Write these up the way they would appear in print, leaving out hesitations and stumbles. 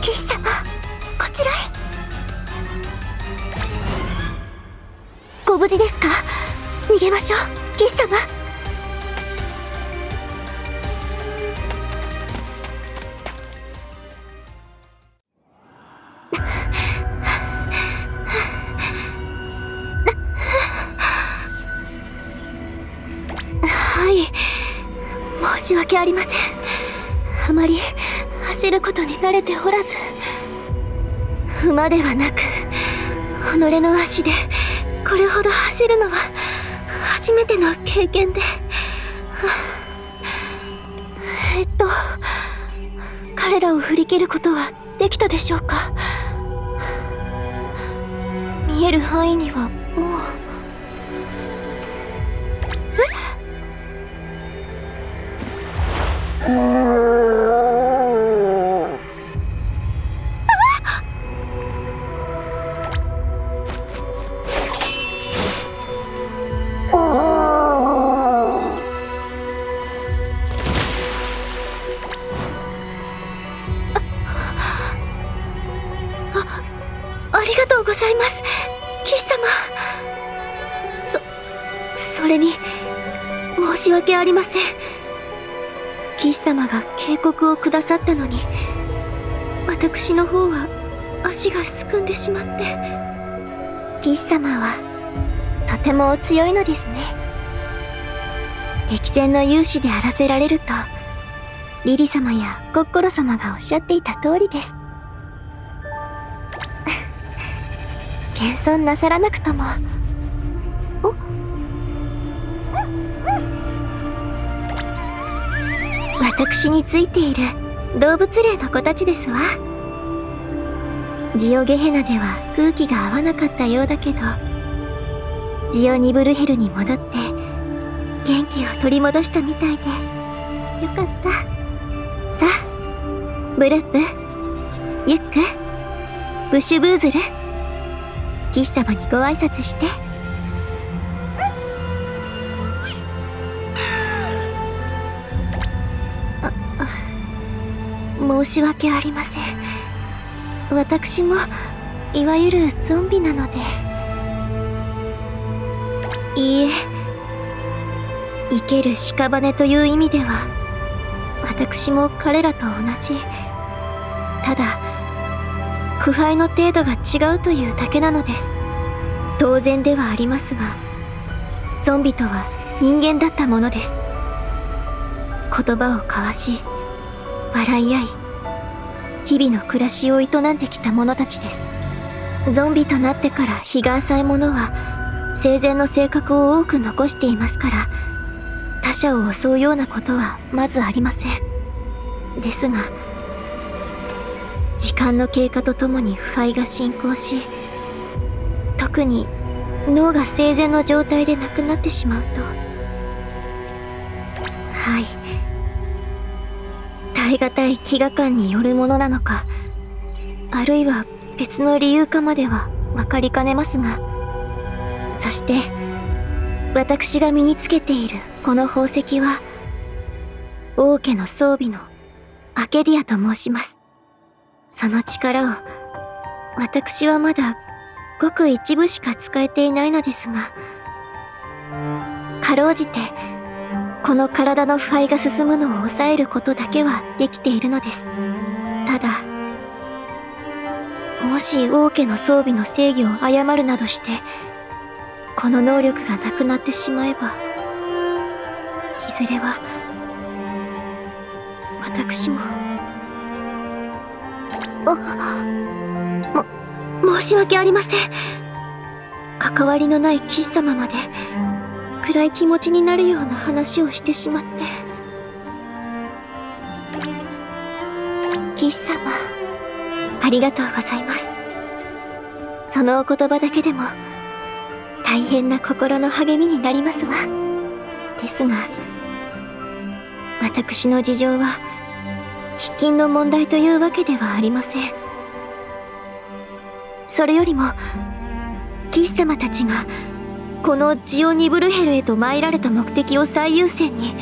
騎士様、こちらへ。ご無事ですか？逃げましょう、騎士様。はい、申し訳ありません。あまり走ることに慣れておらず、馬ではなく己の足でこれほど走るのは初めての経験で、彼らを振り切ることはできたでしょうか？見える範囲にはもう。ありがとうございます、騎士様。それに申し訳ありません。騎士様が警告をくださったのに、私の方は足がすくんでしまって。騎士様はとてもお強いのですね。激戦の勇士であらせられると、リリ様やコッコロ様がおっしゃっていた通りです。謙遜なさらなくとも。私についている動物霊の子たちですわ。ジオゲヘナでは空気が合わなかったようだけど、ジオニブルヘルに戻って元気を取り戻したみたいでよかった。さあ、ブルップ、ユック、ブッシュブーズル、騎士様にご挨拶して。申し訳ありません。私もいわゆるゾンビなので。いいえ、生ける屍という意味では私も彼らと同じ。ただ腐敗の程度が違うというだけなのです。当然ではありますが、ゾンビとは人間だったものです。言葉を交わし笑い合い、日々の暮らしを営んできた者たちです。ゾンビとなってから日が浅い者は生前の性格を多く残していますから、他者を襲うようなことはまずありません。ですが時間の経過とともに腐敗が進行し、特に脳が生前の状態でなくなってしまうと、はい、耐え難い飢餓感によるものなのか、あるいは別の理由かまでは分かりかねますが、そして私が身につけているこの宝石は王家の装備のアケディアと申します。その力を私はまだごく一部しか使えていないのですが、かろうじてこの体の腐敗が進むのを抑えることだけはできているのです。ただもし王家の装備の制御を誤るなどしてこの能力がなくなってしまえば、いずれは私も申し訳ありません。関わりのないキッ様まで暗い気持ちになるような話をしてしまって。キッ様、ありがとうございます。そのお言葉だけでも大変な心の励みになりますわ。ですが、私の事情は喫緊の問題というわけではありません。それよりも騎士様たちがこのジオニブルヘルへと参られた目的を最優先に、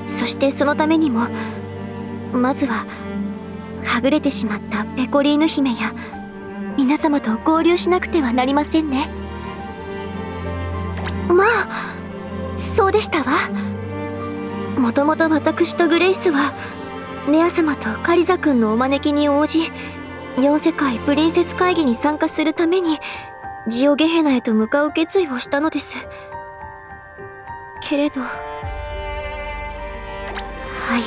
そしてそのためにもまずははぐれてしまったペコリーヌ姫や皆様と合流しなくてはなりませんね。まあそうでしたわ。もともと私とグレイスはネア様とカリザ君のお招きに応じ、4世界プリンセス会議に参加するためにジオゲヘナへと向かう決意をしたのです。けれど、はい、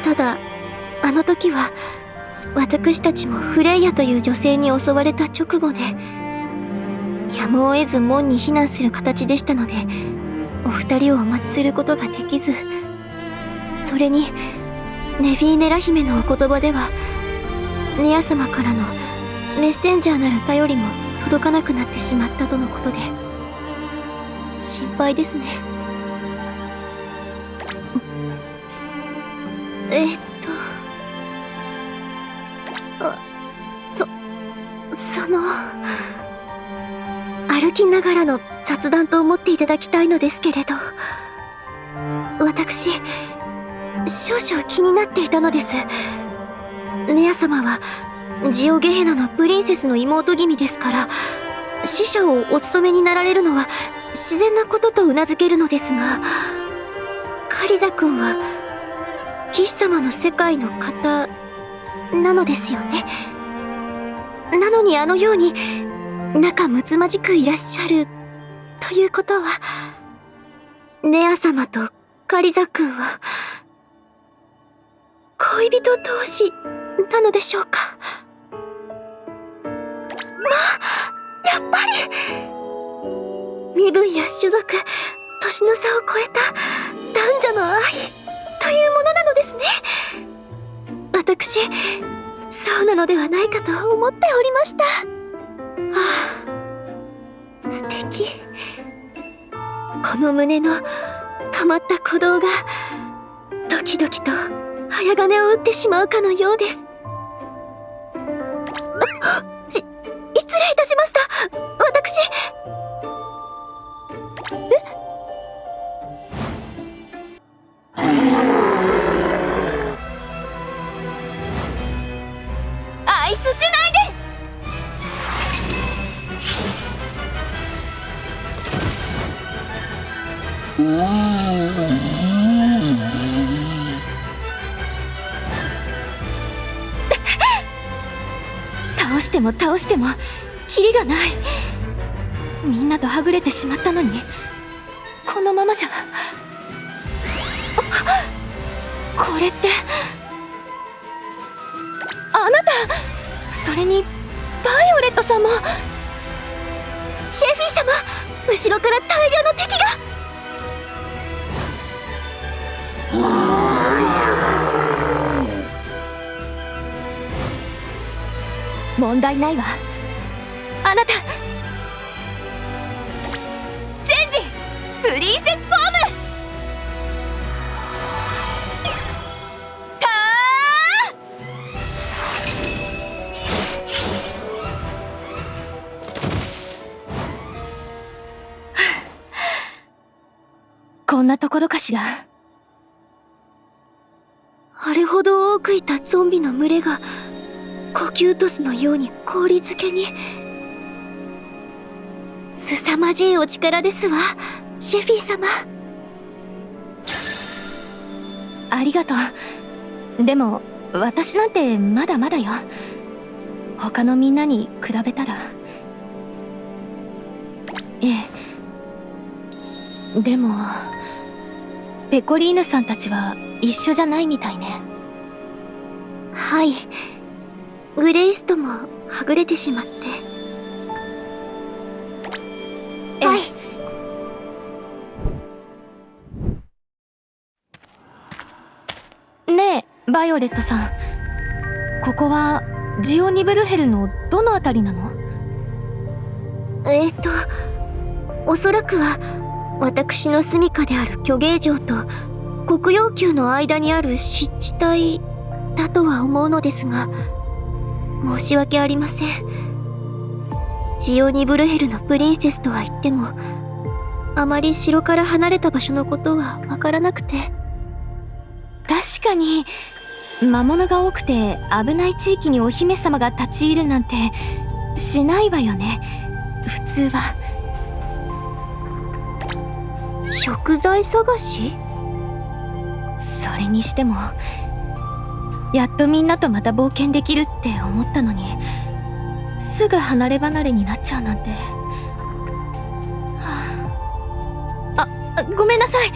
ただあの時は私たちもフレイヤという女性に襲われた直後で、やむを得ず門に避難する形でしたので、お二人をお待ちすることができず、それにネフィーネラ姫のお言葉ではネア様からのメッセンジャーなる頼りも届かなくなってしまったとのことで、心配ですね。その歩きながらの雑談と思っていただきたいのですけれど、私少々気になっていたのです。ネア様はジオゲヘナのプリンセスの妹君ですから、使者をお務めになられるのは自然なことと頷けるのですが、カリザ君は騎士様の世界の方なのですよね。なのにあのように仲睦まじくいらっしゃるということは、ネア様とカリザ君は恋人同士なのでしょうか。やっぱり身分や種族、年の差を超えた男女の愛というものなのですね。私、そうなのではないかと思っておりました。素敵。この胸の止まった鼓動がドキドキと早鐘を打ってしまうかのようです。失礼いたしました。私愛すしないで。倒しても倒してもキリがない。みんなとはぐれてしまったのに、このままじゃ。これってあなた。それにバイオレットさんも。シェフィー様、後ろから大量の敵が。問題ないわ。あなた、チェンジプリンセスフォーム。たこんなところかしら。あれほど多くいたゾンビの群れが呼吸トスのように氷漬けに。凄まじいお力ですわ、シェフィー様。ありがとう。でも私なんてまだまだよ。他のみんなに比べたら。ええ。でもペコリーヌさんたちは一緒じゃないみたいね。はい。グレイスともはぐれてしまって。はい。ねえバイオレットさん、ここはジオニブルヘルのどのあたりなの？おそらくは私の住処である虚芸城と黒曜宮の間にある湿地帯だとは思うのですが、申し訳ありません。ジオニブルヘルのプリンセスとは言っても、あまり城から離れた場所のことはわからなくて。確かに魔物が多くて危ない地域にお姫様が立ち入るなんてしないわよね、普通は。食材探し？それにしてもやっとみんなとまた冒険できるって思ったのに、すぐ離れ離れになっちゃうなんて。ごめんなさい。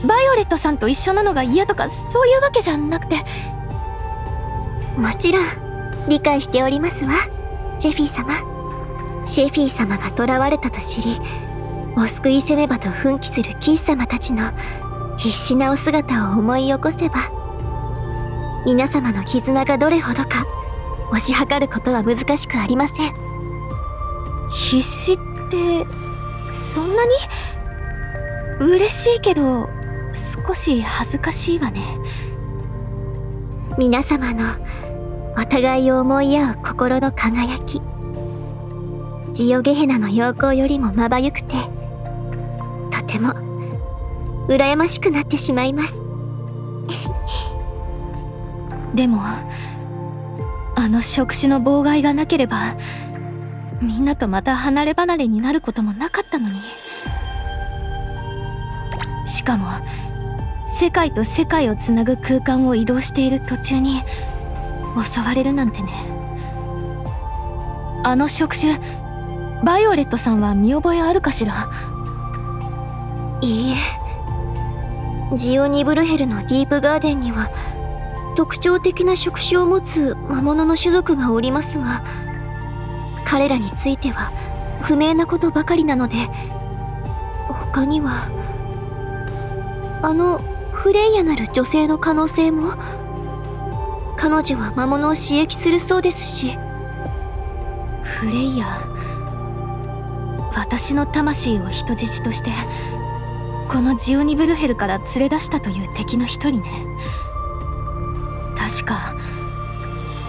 バイオレットさんと一緒なのが嫌とかそういうわけじゃなくて。もちろん理解しておりますわ、ジェフィー様。シェフィー様が囚われたと知り、お救いせねばと奮起するキース様たちの必死なお姿を思い起こせば、皆様の絆がどれほどか推し量ることは難しくありません。必死ってそんなに？嬉しいけど少し恥ずかしいわね。皆様のお互いを思い合う心の輝き、ジオゲヘナの陽光よりもまばゆくて、とても羨ましくなってしまいます。でもあの触手の妨害がなければみんなとまた離れ離れになることもなかったのに。しかも世界と世界をつなぐ空間を移動している途中に襲われるなんてね。あの触手、バイオレットさんは見覚えあるかしら？いいえ、ジオニブルヘルのディープガーデンには特徴的な触手を持つ魔物の種族がおりますが、彼らについては不明なことばかりなので、他にはあのフレイヤなる女性の可能性も。彼女は魔物を刺激するそうですし。フレイヤ、私の魂を人質としてこのジオニブルヘルから連れ出したという敵の一人ね。確か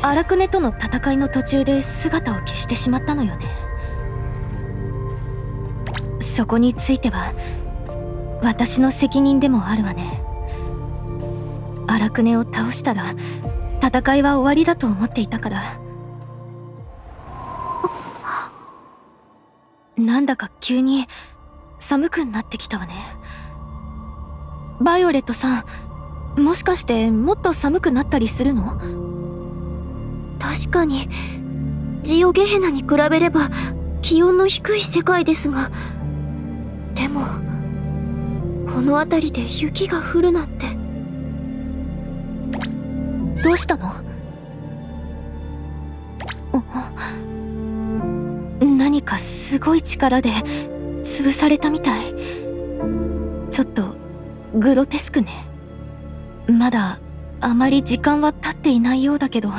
アラクネとの戦いの途中で姿を消してしまったのよね。そこについては私の責任でもあるわね。アラクネを倒したら戦いは終わりだと思っていたから。なんだか急に寒くなってきたわね。バイオレットさん、もしかしてもっと寒くなったりするの？確かにジオゲヘナに比べれば気温の低い世界ですが、でもこの辺りで雪が降るなんて。どうしたの？何かすごい力で潰されたみたい。ちょっとグロテスクね。まだあまり時間は経っていないようだけど、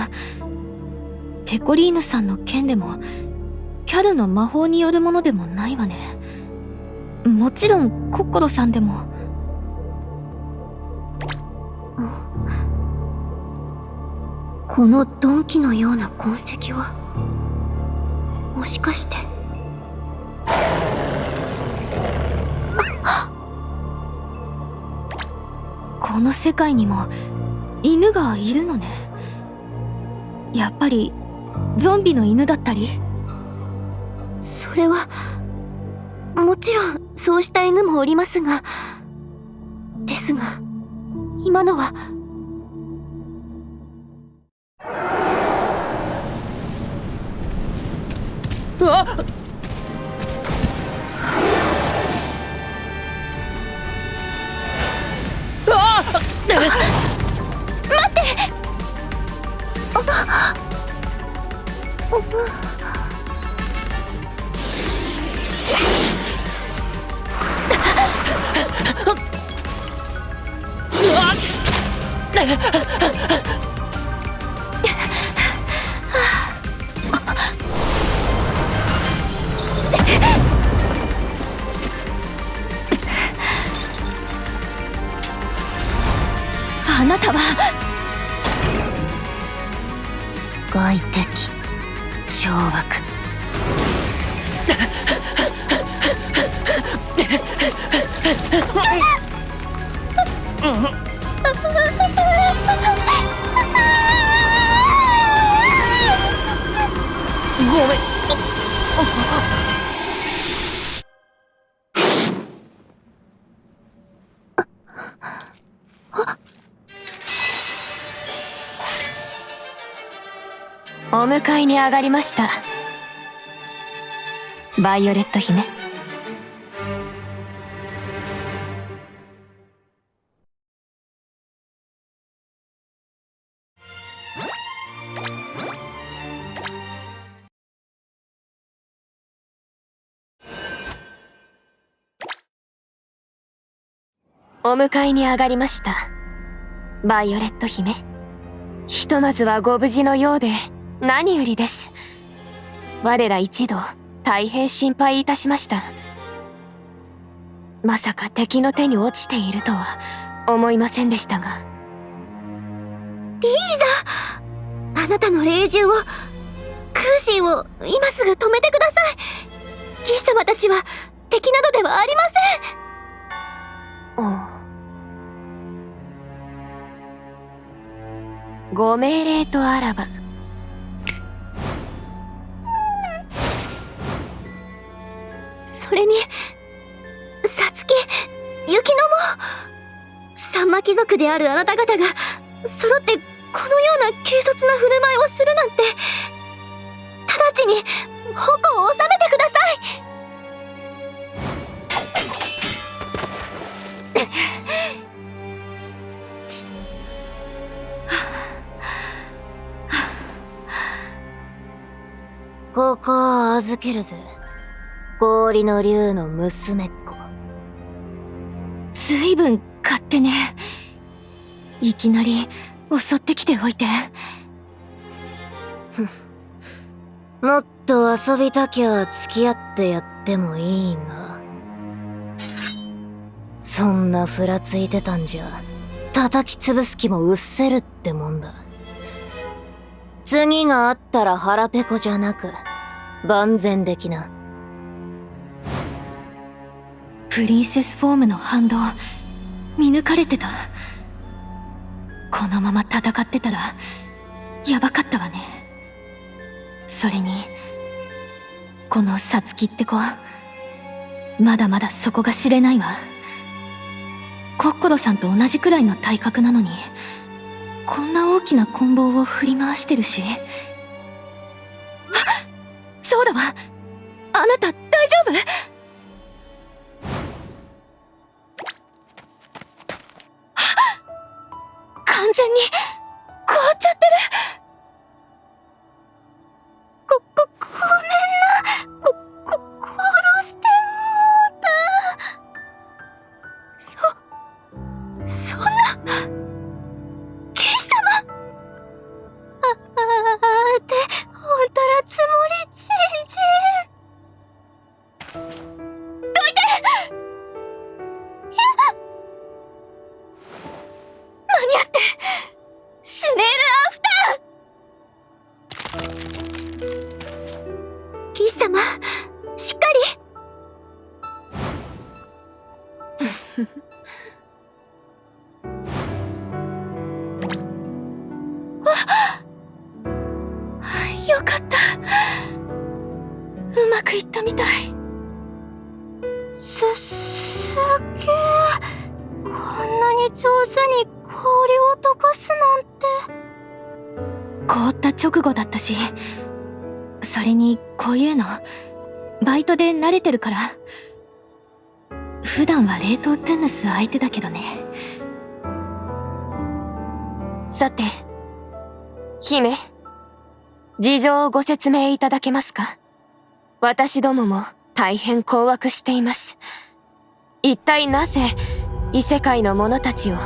ペコリーヌさんの剣でもキャルの魔法によるものでもないわね。もちろんコッコロさんでも。この鈍器のような痕跡はもしかして。この世界にも犬がいるのね。やっぱりゾンビの犬だったり？それはもちろんそうした犬もおりますが、ですが今のは。うわっ！あなたは外敵懲悪。ごめん。お迎えに上がりました、バイオレット姫。お迎えに上がりました、バイオレット姫。ひとまずはご無事のようで何よりです。我ら一同大変心配いたしました。まさか敵の手に落ちているとは思いませんでしたが。リーザ、あなたの霊獣を、クーシーを今すぐ止めてください。騎士様たちは敵などではありません。ご命令とあらば。それにサツキ、ユキノも、サンマ貴族であるあなた方が揃ってこのような軽率な振る舞いをするなんて、直ちに矛を収めてください。ここを預けるぜ、氷の竜の娘っ子。ずいぶん勝手ね。いきなり襲ってきておいて。もっと遊びたきゃ付き合ってやってもいいが、そんなふらついてたんじゃ叩き潰す気もうっせるってもんだ。次があったら腹ペコじゃなく万全的な。プリンセスフォームの反動見抜かれてた。このまま戦ってたらやばかったわね。それにこのサツキって子、まだまだ底が知れないわ。コッコロさんと同じくらいの体格なのに、こんな大きな棍棒を振り回してるし。あ、そうだわ、あなた大丈夫？完全に凍っちゃってる。ごめんな。殺してもうた。そんな、騎士様。ってほんたらつもりちいじ。どいて。間に合って。シュネールアフター。騎士様、しっかり。よかった。うまくいったみたい。すげえ。こんなに上手に氷を溶かすなんて。凍った直後だったし、それにこういうのバイトで慣れてるから。普段は冷凍トゥンヌス相手だけどね。さて、姫、事情をご説明いただけますか？私どもも大変困惑しています。一体なぜ異世界の者たちを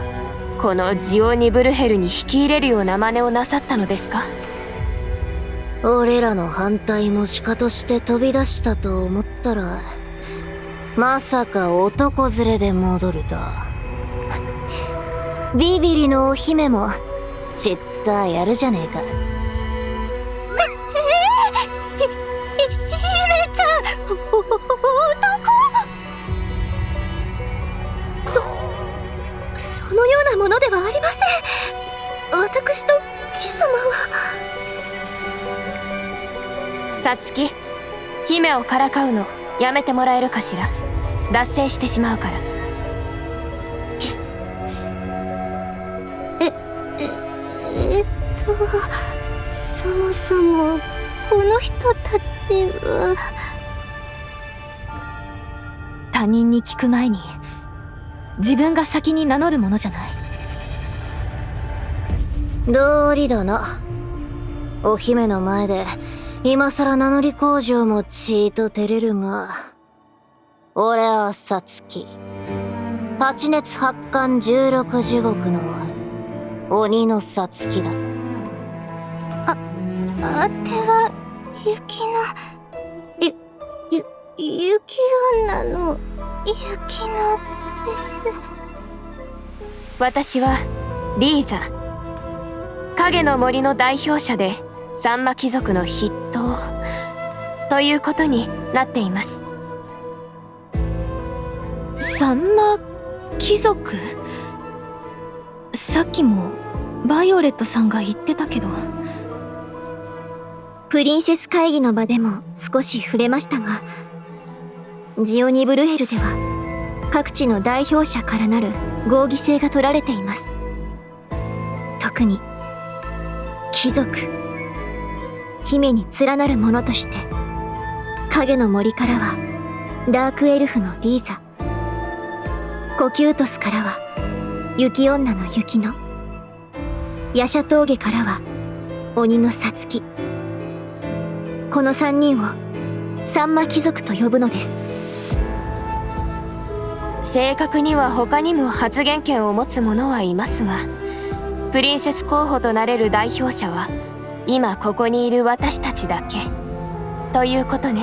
このジオニブルヘルに引き入れるような真似をなさったのですか？俺らの反対もしかとして飛び出したと思ったら、まさか男連れで戻ると。ビビリのお姫もちったやるじゃねえか。姫ちゃん、そのようなものではありません。私と貴様は。さつき、姫をからかうのやめてもらえるかしら。脱線してしまうから。そもそもこの人たちは。他人に聞く前に自分が先に名乗るものじゃない。道理だな。お姫の前で今さら名乗り工場もちーと照れるが、俺はさつき、八熱八寒16地獄の鬼のさつきだ。あては雪の雪女の雪のです。私はリーザ、影の森の代表者でサンマ貴族の筆頭ということになっています。サンマ貴族？さっきもバイオレットさんが言ってたけど。プリンセス会議の場でも少し触れましたが、ジオニブルヘルでは各地の代表者からなる合議制が取られています。特に貴族、姫に連なる者として影の森からはダークエルフのリーザ、コキュートスからは雪女の雪乃、ヤシャ峠からは鬼のサツキ、この3人をサンマ貴族と呼ぶのです。正確には他にも発言権を持つ者はいますが、プリンセス候補となれる代表者は今ここにいる私たちだけということね。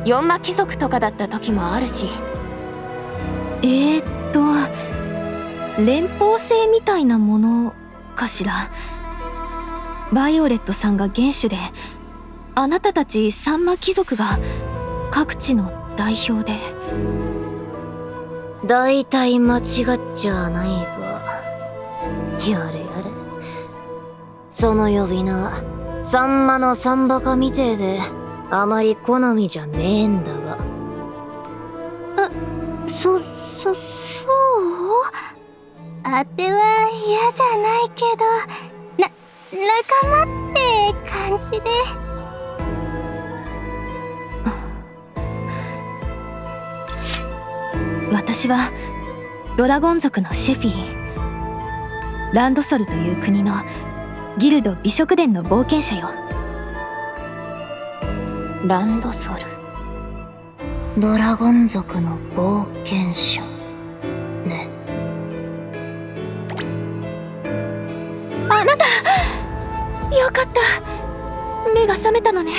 4魔貴族とかだった時もあるし。連邦制みたいなものかしら。バイオレットさんが元首で、あなたたちサンマ貴族が各地の代表で。大体間違っちゃないが、やれやれ。その呼び名、サンマのサンバカみてえであまり好みじゃねえんだが。そうあては嫌じゃないけど、仲間って感じで。私はドラゴン族のシェフィー、ランドソルという国のギルド美食殿の冒険者よ。ランドソル、ドラゴン族の冒険者ね。あなた、よかった、目が覚めたのね。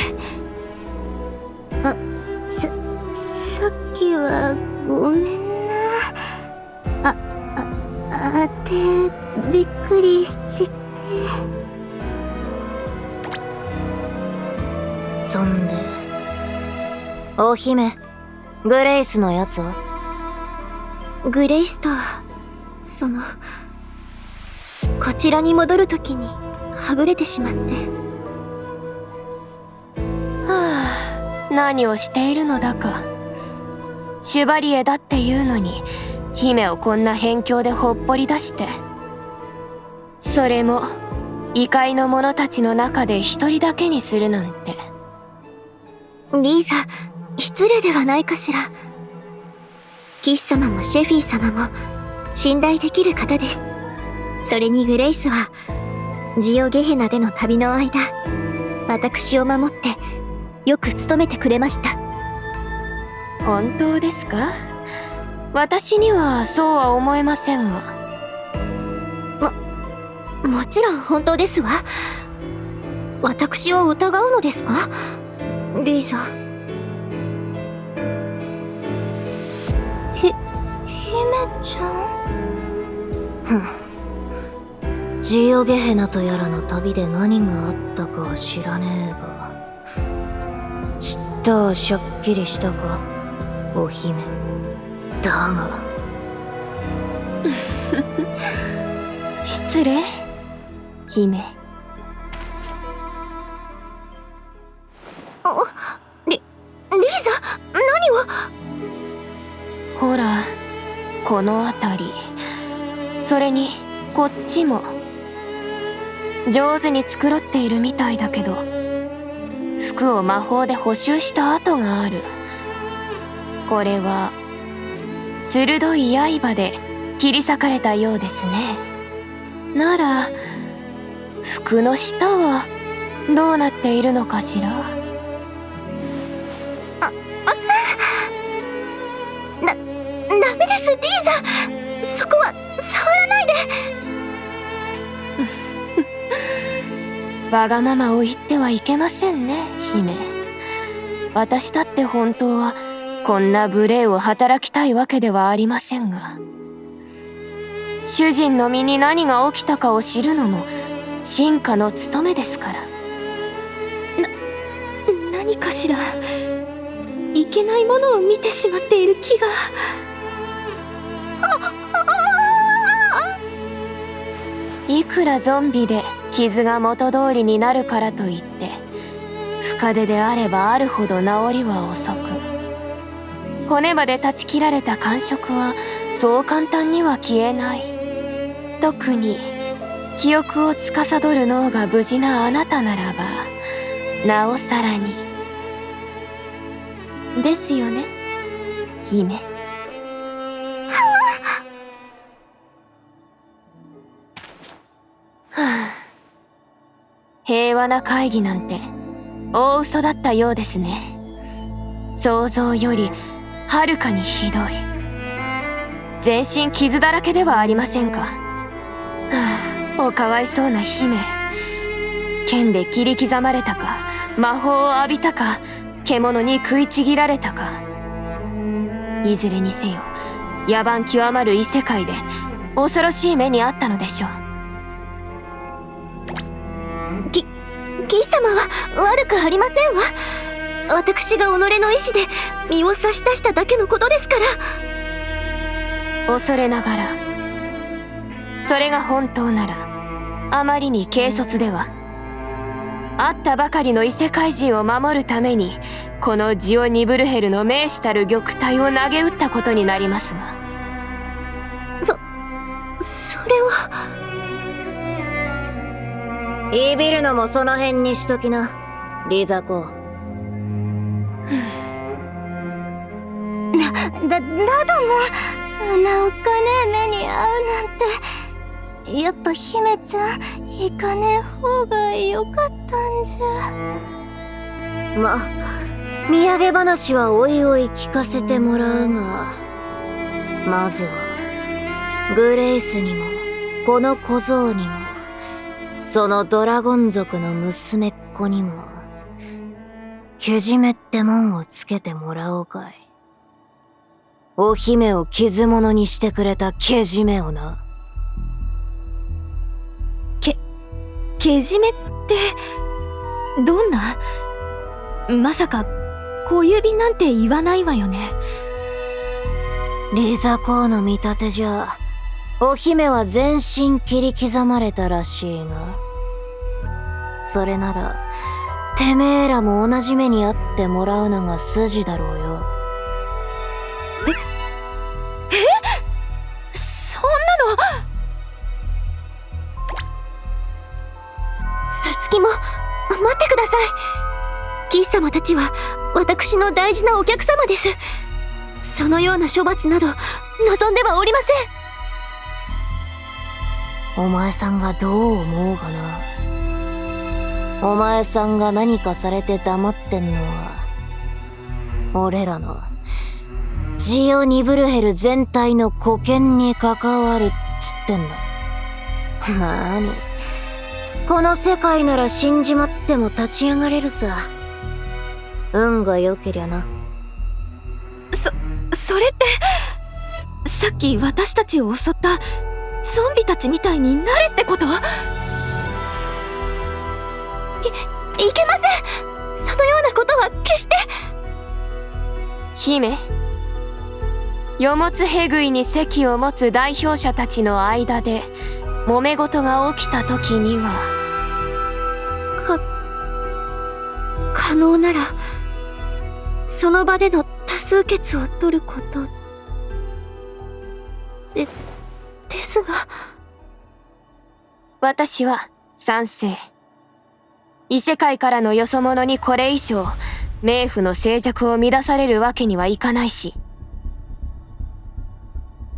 さっきはごめんな。てびっくりしちって。そんで、お姫、グレイスのやつは？グレイスとは、こちらに戻るときにはぐれてしまって。はあ、何をしているのだか。シュバリエだっていうのに姫をこんな辺境でほっぽり出して、それも異界の者たちの中で一人だけにするなんて。リーザ、失礼ではないかしら。キス様もシェフィー様も信頼できる方です。それにグレイスはジオゲヘナでの旅の間、私を守ってよく務めてくれました。本当ですか？私にはそうは思えませんが。もちろん本当ですわ。私を疑うのですか、リーザ。姫ちゃん。ジオゲヘナとやらの旅で何があったかは知らねえが、ちったはしゃっきりしたか、お姫。だが失礼、姫。リーザ、何を。ほら、この辺り、それにこっちも上手に繕っているみたいだけど、服を魔法で補修した跡がある。これは鋭い刃で切り裂かれたようですね。なら服の下はどうなっているのかしら。ダメです、リーザ。そこは触らないで。わがままを言ってはいけませんね、姫。私だって本当はこんな無礼を働きたいわけではありませんが、主人の身に何が起きたかを知るのも臣下の務めですから。何かしら。いけないものを見てしまっている気が。いくらゾンビで傷が元通りになるからといって、深手であればあるほど治りは遅く、骨まで断ち切られた感触はそう簡単には消えない。特に記憶を司る脳が無事なあなたならばなおさらにですよね、姫。平和な会議なんて大嘘だったようですね。想像よりはるかにひどい。全身傷だらけではありませんか。おかわいそうな姫。剣で切り刻まれたか、魔法を浴びたか、獣に食いちぎられたか。いずれにせよ野蛮極まる異世界で恐ろしい目に遭ったのでしょう。貴様は悪くありませんわ。私が己の意志で身を差し出しただけのことですから。恐れながら、それが本当ならあまりに軽率では。会ったばかりの異世界人を守るためにこのジオニブルヘルの名士たる玉体を投げ打ったことになりますが。それは。いびるのもその辺にしときな、リザコ。だども、あんなおっかねえ目に遭うなんて。やっぱ姫ちゃん行かねえ方がよかったんじゃ。ま、土産話はおいおい聞かせてもらうが、まずはグレイスにもこの小僧にもそのドラゴン族の娘っ子にもけじめってもんをつけてもらおうかい。お姫を傷物にしてくれたけじめをな。けじめってどんな。まさか小指なんて言わないわよね。リザコーの見立てじゃ、お姫は全身切り刻まれたらしいが、それならてめえらも同じ目に遭ってもらうのが筋だろうよ。そんなの。さつきも待ってください。貴様たちは私の大事なお客様です。そのような処罰など望んではおりません。お前さんがどう思うがな。お前さんが何かされて黙ってんのは俺らのジオニブルヘル全体の保険に関わるっつってんだ。なーに、この世界なら死んじまっても立ち上がれるさ。運が良けりゃな。それってさっき私たちを襲ったゾンビたちみたいになれってこと？いけません。そのようなことは決して。姫、世物へぐいに席を持つ代表者たちの間で揉め事が起きた時には可能ならその場での多数決を取ることですが。私は賛成。異世界からのよそ者にこれ以上冥府の静寂を乱されるわけにはいかないし。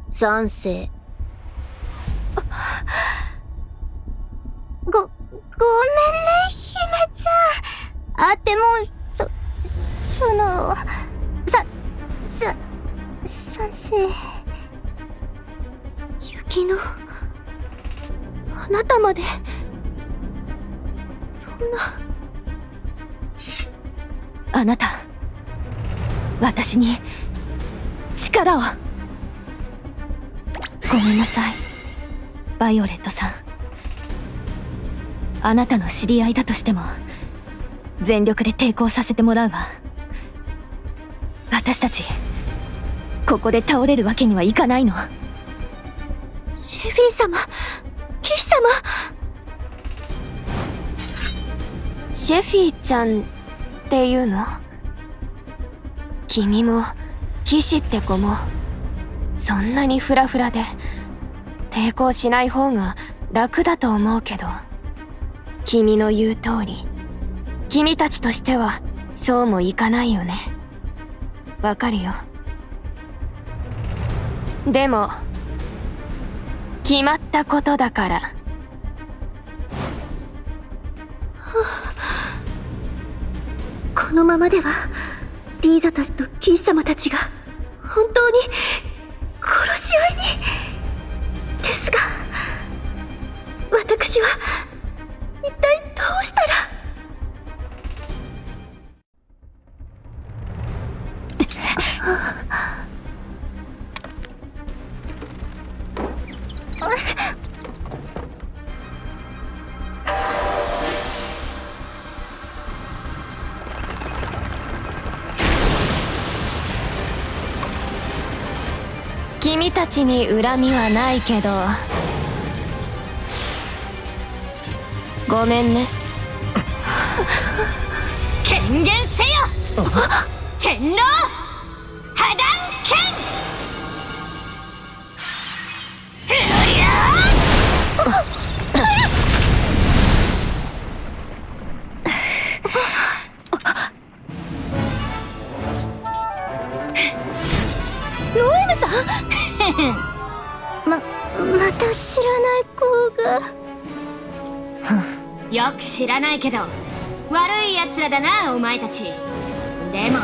賛成。ごめんね、姫ちゃん。あ、でも、賛成。雪の、あなたまで、そんな。あなた、私に力を。ごめんなさい、バイオレットさん。あなたの知り合いだとしても全力で抵抗させてもらうわ。私たちここで倒れるわけにはいかないの。シェフィー様、騎士様。シェフィーちゃんっていうの？君も騎士って子もそんなにフラフラで抵抗しない方が楽だと思うけど、君の言う通り君たちとしてはそうもいかないよね。わかるよ。でも決まったことだから。このままではリーザたちと騎士様たちが本当に殺し合いに。ですが私は一体どうしたら。君たちに恨みはないけどごめんね。権限せよ天狼破断剣。ノエムさんまた知らない子が。よく知らないけど悪い奴らだなお前たち。でも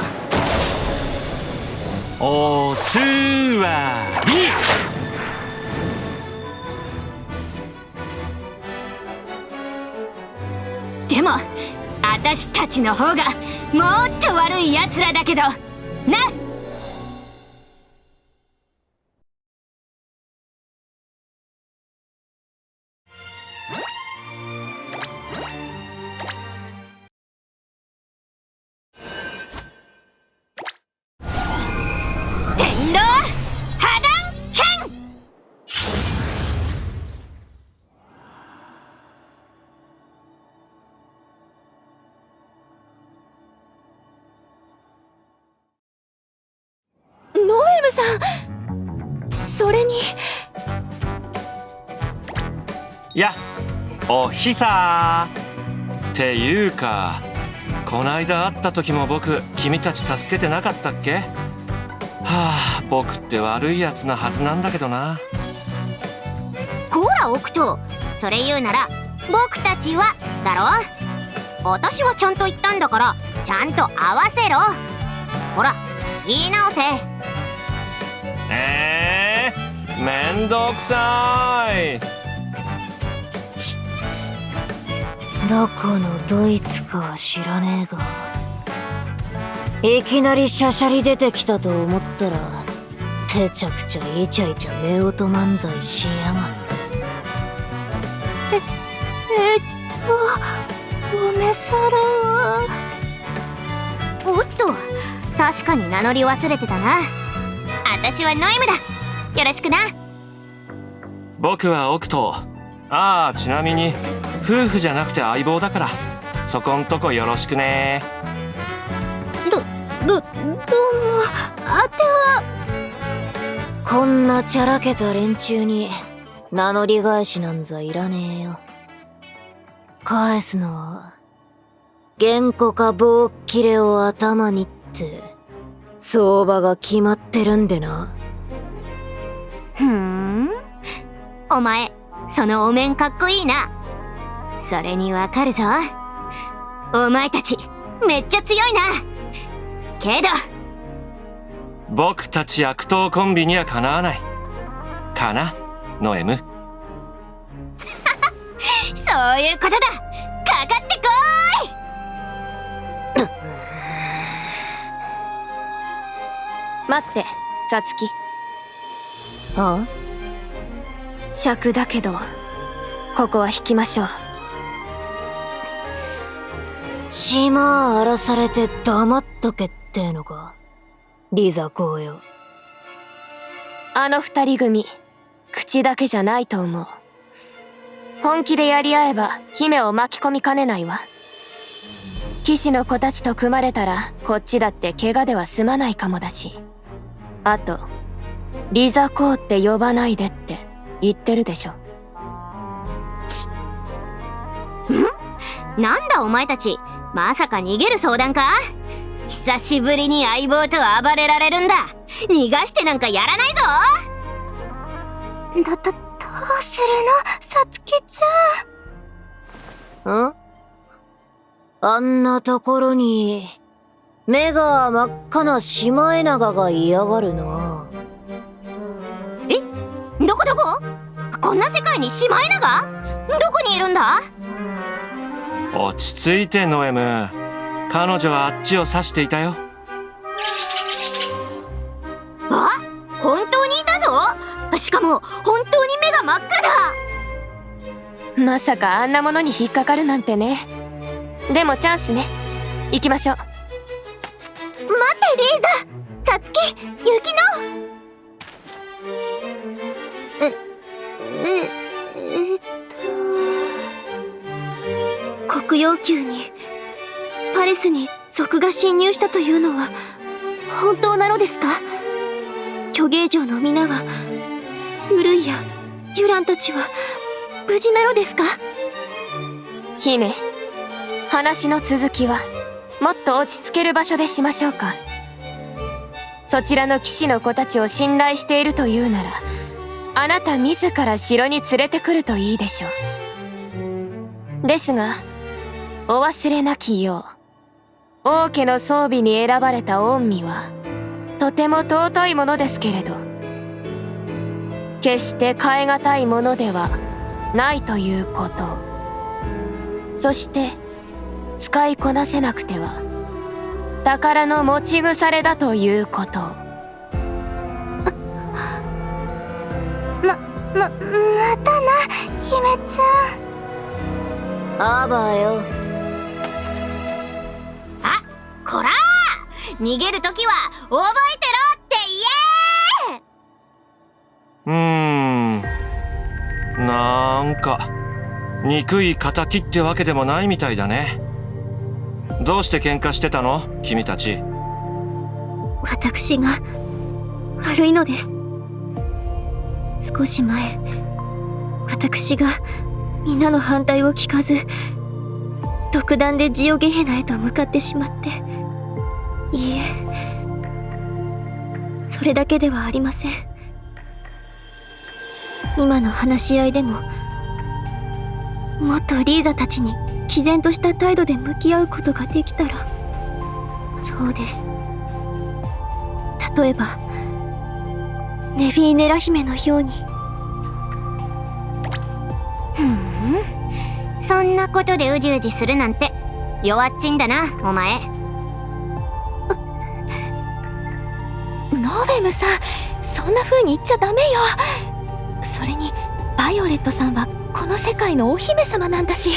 おすわり。でも私たちの方がもっと悪い奴らだけどな。天狼破断剣。ノエムさん、それに。やおひさーっていうか、こないだ会った時も僕君たち助けてなかったっけ？はあ、僕って悪いやつなはずなんだけどな。こらら奥とそれ言うなら僕たちはだろ。私はちゃんと言ったんだからちゃんと合わせろ。ほら言い直せ。めんどくさい。どこのドイツかは知らねえが、いきなりシャシャリ出てきたと思ったらぺちゃくちゃイチャイチャ夫婦漫才しやがって。ごめさらは。おっと、確かに名乗り忘れてたな。私はノエムだ。よろしくな。僕はオクト。ああ、ちなみに夫婦じゃなくて相棒だからそこんとこよろしくね。どうも、あては。こんなチャラけた連中に名乗り返しなんざいらねえよ。返すのは原稿か棒っ切れを頭にって相場が決まってるんでな。お前そのお面かっこいいな。それにわかるぞ。お前たちめっちゃ強いな。けど僕たち悪党コンビにはかなわないかな、ノエム。そういうことだ。かかってこーい。待って、サツキ。あ？尺だけどここは引きましょう。島荒らされて黙っとけってのか、リザ公よ。あの二人組口だけじゃないと思う。本気でやり合えば姫を巻き込みかねないわ。騎士の子たちと組まれたらこっちだって怪我では済まないかもだし。あとリザ公って呼ばないでって言ってるでしょ。なんだお前たち、まさか逃げる相談か？久しぶりに相棒と暴れられるんだ。逃がしてなんかやらないぞ。どうするの、さつきちゃん。あんなところに目が真っ赤なシマエナガが嫌がるな。どこ？こんな世界にシマエナガ？どこにいるんだ？落ち着いてノエム。彼女はあっちを指していたよ。あ、本当にいたぞ。しかも本当に目が真っ赤だ。まさかあんなものに引っかかるなんてね。でもチャンスね。行きましょう。待ってリーザ、さつき、ユキノ。黒曜宮にパレスに賊が侵入したというのは本当なのですか？巨芸城の皆は、ウルイやデュランたちは無事なのですか？姫、話の続きはもっと落ち着ける場所でしましょうか。そちらの騎士の子たちを信頼しているというなら、あなた自ら城に連れてくるといいでしょう。ですがお忘れなきよう、王家の装備に選ばれた御身はとても尊いものですけれど、決して代え難いものではないということ。そして使いこなせなくては宝の持ち腐れだということ。またな、姫ちゃん。あばよ。あ、こらー、逃げるときは覚えてろって言え。なんか憎い敵ってわけでもないみたいだね。どうして喧嘩してたの、君たち。私が悪いのです。少し前、私が皆の反対を聞かず独断でジオゲヘナへと向かってしまって。いいえ、それだけではありません。今の話し合いでももっとリーザたちに毅然とした態度で向き合うことができたら。そうです。例えばネフィーネラ姫のように。そんなことでうじうじするなんて弱っちんだなお前。ノーベムさん、そんな風に言っちゃダメよ。それにバイオレットさんはこの世界のお姫様なんだし。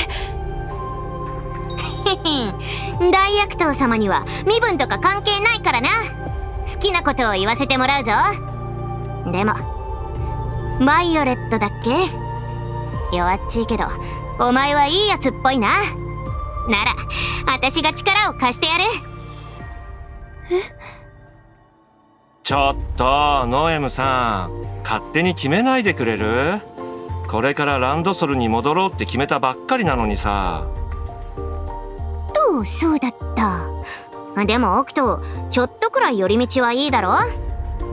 大悪党様には身分とか関係ないからな。好きなことを言わせてもらうぞ。でもバイオレットだっけ？弱っちいけどお前はいいやつっぽいな。なら私が力を貸してやる。ちょっとノエムさん、勝手に決めないでくれる？これからランドソルに戻ろうって決めたばっかりなのにさ。そうだった。でもオクト、ちょっとくらい寄り道はいいだろ。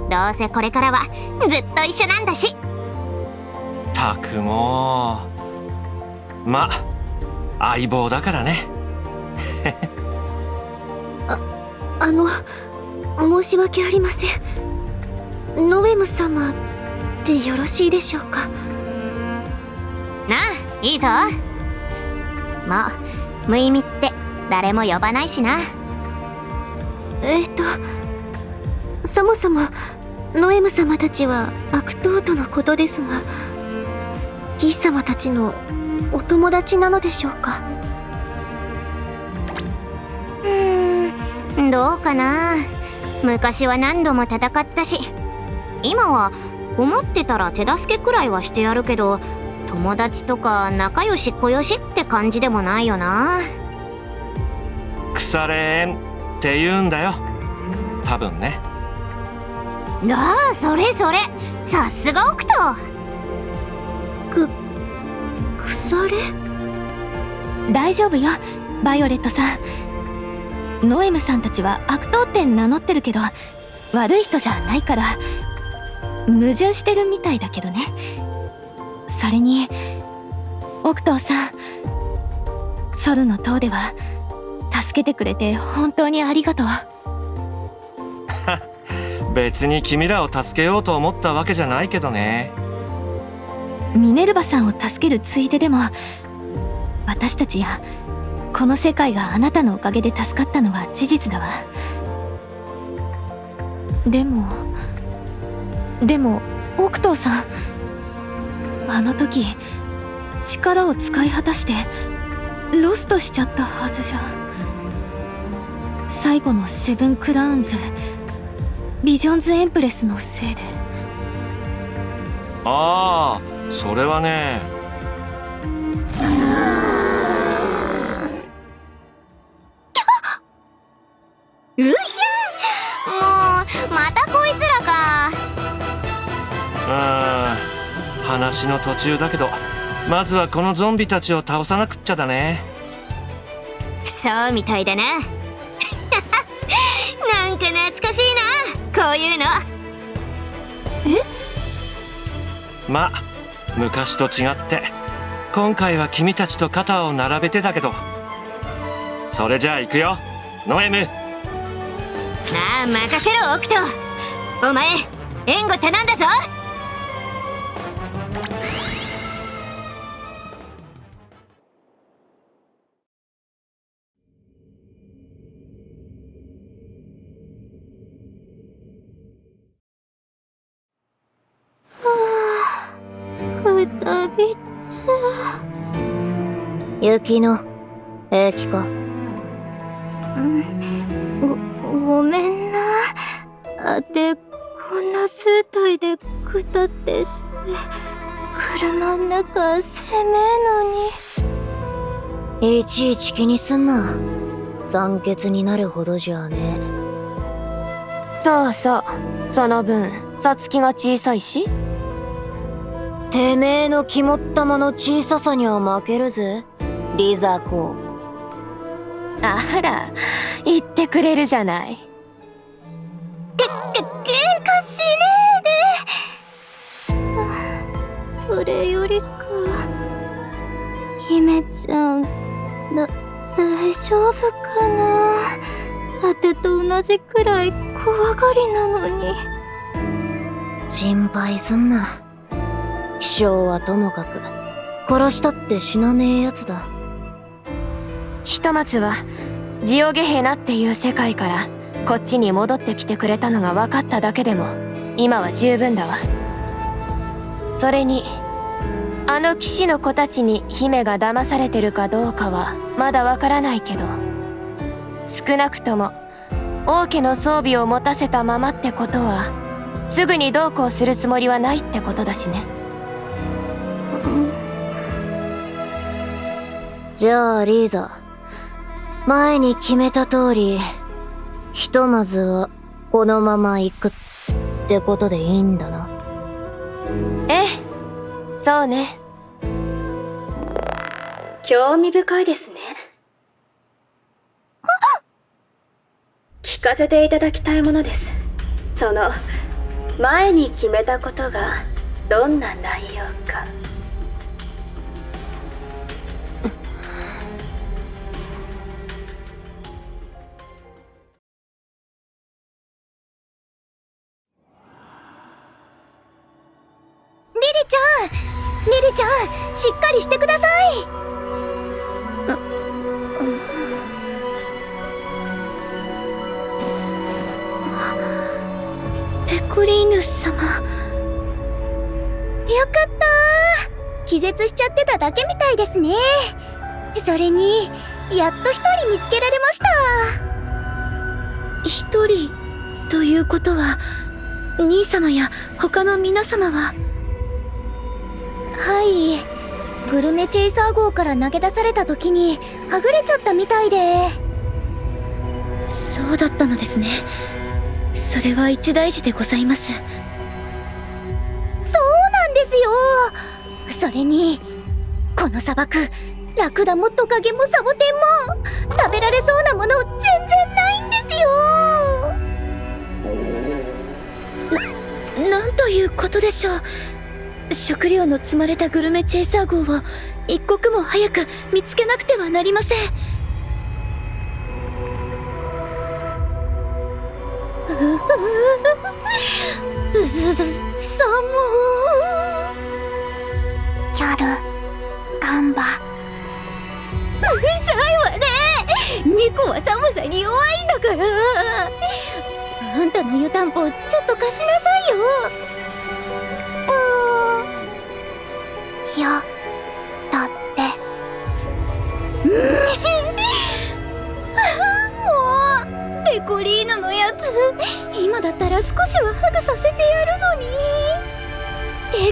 どうせこれからはずっと一緒なんだし。たくもう、ま、相棒だからね。申し訳ありません。ノエム様でよろしいでしょうか？なあ、いいぞ。もう無意味って誰も呼ばないしな。そもそもノエム様たちは悪党とのことですが、騎士様たちのお友達なのでしょうか？どうかな。昔は何度も戦ったし、今は困ってたら手助けくらいはしてやるけど、友達とか仲良し小良しって感じでもないよな。腐れ縁って言うんだよ、多分ね。ああ、それさすがオクト。腐れ？大丈夫よバイオレットさん。ノエムさんたちは悪党って名乗ってるけど悪い人じゃないから。矛盾してるみたいだけどね。それにオクトーさん、ソルの塔では助けてくれて本当にありがとう。別に君らを助けようと思ったわけじゃないけどね。ミネルヴァさんを助けるついででも、私たちやこの世界があなたのおかげで助かったのは事実だわ。でもオクトーさん、あの時力を使い果たしてロストしちゃったはずじゃ。最後のセブンクラウンズ、ビジョンズエンプレスのせいで。ああ、それはね。うひゃもうまたこいつらか。話の途中だけど、まずはこのゾンビたちを倒さなくっちゃだね。そうみたいだな。なんか懐かしいな、こういうの。ま、昔と違って今回は君たちと肩を並べてだけど。それじゃあ行くよノエム。ああ、任せろオクト。お前援護頼んだぞ。くたびつ。雪の平気か？ごめんな。で、こんな数体でくたってして、車ん中狭えのに。いちいち気にすんな。酸欠になるほどじゃねそうそう、その分さつきが小さいし。え。てめえの肝っ玉の小ささには負けるぜリザコ。あら、言ってくれるじゃない。喧嘩しねえで。それよりか、姫ちゃん、大丈夫かな。あてと同じくらい怖がりなのに。心配すんな。気性はともかく殺したって死なねえやつだ。ひとまずはジオゲヘナっていう世界からこっちに戻ってきてくれたのが分かっただけでも今は十分だわ。それにあの騎士の子たちに姫が騙されてるかどうかはまだ分からないけど、少なくとも王家の装備を持たせたままってことはすぐにどうこうするつもりはないってことだしね。じゃあリーザ、前に決めた通りひとまずはこのまま行くってことでいいんだな。ええ、そうね。興味深いですね。聞かせていただきたいものです。その前に決めたことがどんな内容か。リリちゃん、しっかりしてください。ペコリーヌ様、よかった。気絶しちゃってただけみたいですね。それにやっと一人見つけられました。一人ということは兄様や他の皆様は。はい、グルメチェイサー号から投げ出された時にはぐれちゃったみたいで。そうだったのですね。それは一大事でございます。そうなんですよ。それにこの砂漠、ラクダもトカゲもサボテンも食べられそうなもの全然ないんですよ。なんということでしょう。食料の積まれたグルメチェイサー号を一刻も早く見つけなくてはなりません。寒キャル、ガンバ。うるさいわね。猫は寒さに弱いんだから。あんたの湯たんぽちょっと貸しなさいよ。いや、だってもうペコリーヌのやつ、今だったら少しはハグさせてやるのに。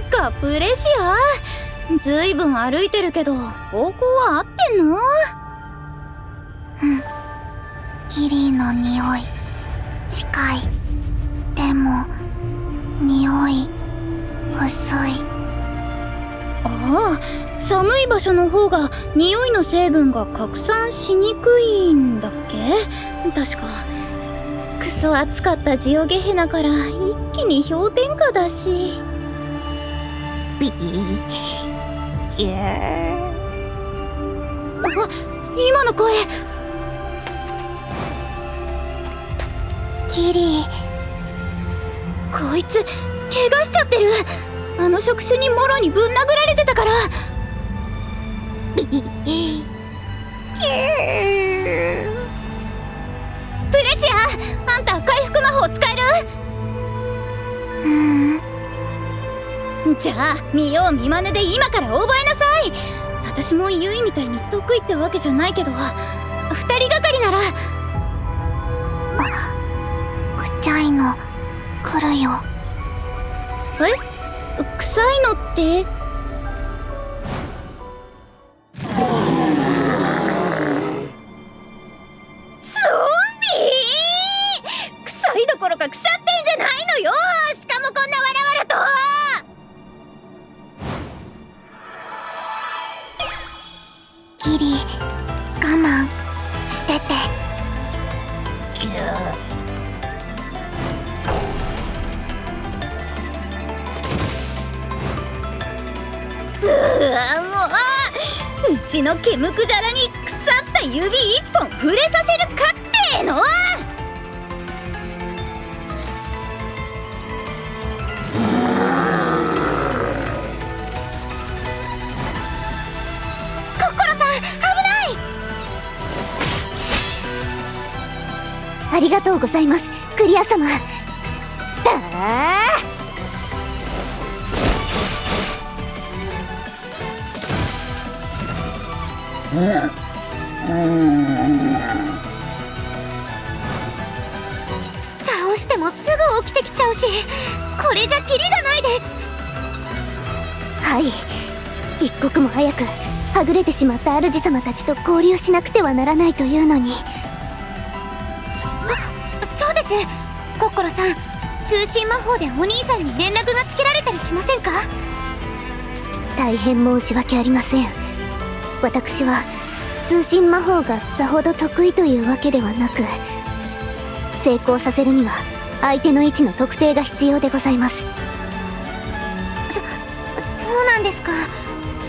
てかプレシア、ずいぶん歩いてるけど方向は合ってんの？キリの匂い近い。でも匂い薄い。ああ、寒い場所の方が匂いの成分が拡散しにくいんだっけ。確か。クソ暑かったジオゲヘナから一気に氷点下だし。あ、今の声。キリ、こいつ怪我しちゃってる。あの触手にもろにぶん殴られてたから。プレシア、あんた回復魔法使える？じゃあ見よう見まねで今から覚えなさい。私もユイみたいに得意ってわけじゃないけど、二人がかりなら。くちゃいの来るよ。え？臭いのって？臭いどころか腐ってんじゃないのよ。しかもこんなわらわらと。キリ、我慢してて。うわ、もううちのケムクジャラに腐った指一本触れさせるかっての。ありがとうございます、クリア様。だあ、倒してもすぐ起きてきちゃうし、これじゃキリがないです。はい、一刻も早くはぐれてしまった主様たちと交流しなくてはならないというのに。そうです、コッコロさん、通信魔法でお兄さんに連絡がつけられたりしませんか？大変申し訳ありません。私は通信魔法がさほど得意というわけではなく、成功させるには相手の位置の特定が必要でございます。そうなんですか。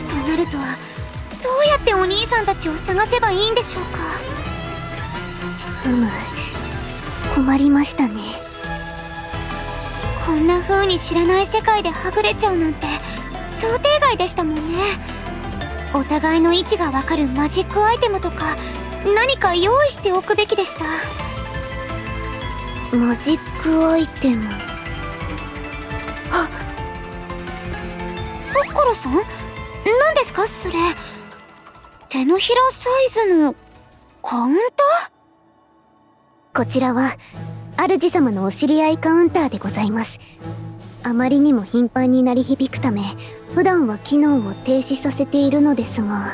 となるとは、どうやってお兄さんたちを探せばいいんでしょうか。困りましたね。こんな風に知らない世界ではぐれちゃうなんて想定外でしたもんね。お互いの位置がわかるマジックアイテムとか何か用意しておくべきでした。マジックアイテム。あ、コッコロさん、何ですかそれ。手のひらサイズのカウンター？こちらは主様のお知り合いカウンターでございます。あまりにも頻繁に鳴り響くため、普段は機能を停止させているのですが。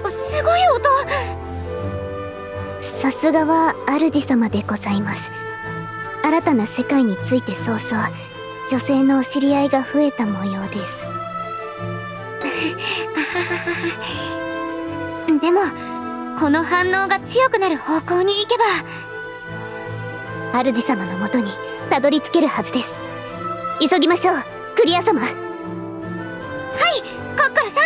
あ、すごい音。さすがは主様でございます。新たな世界について早々、女性のお知り合いが増えた模様です。でもこの反応が強くなる方向に行けば、主様のもとにたどり着けるはずです。急ぎましょう、クリア様。はい、コッコロさん。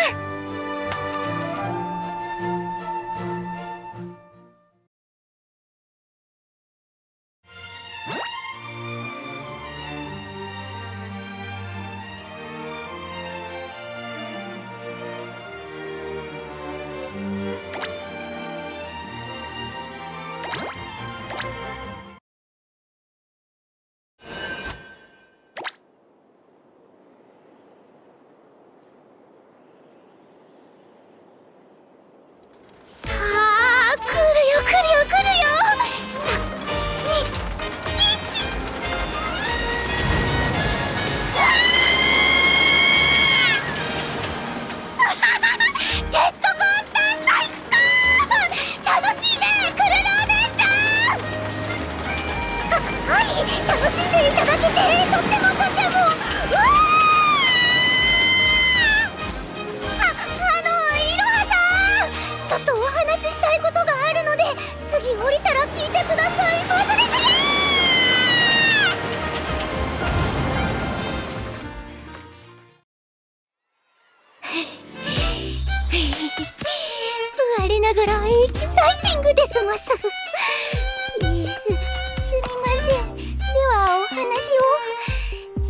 我ながらエキサイティングですます。すみません。ではお話を。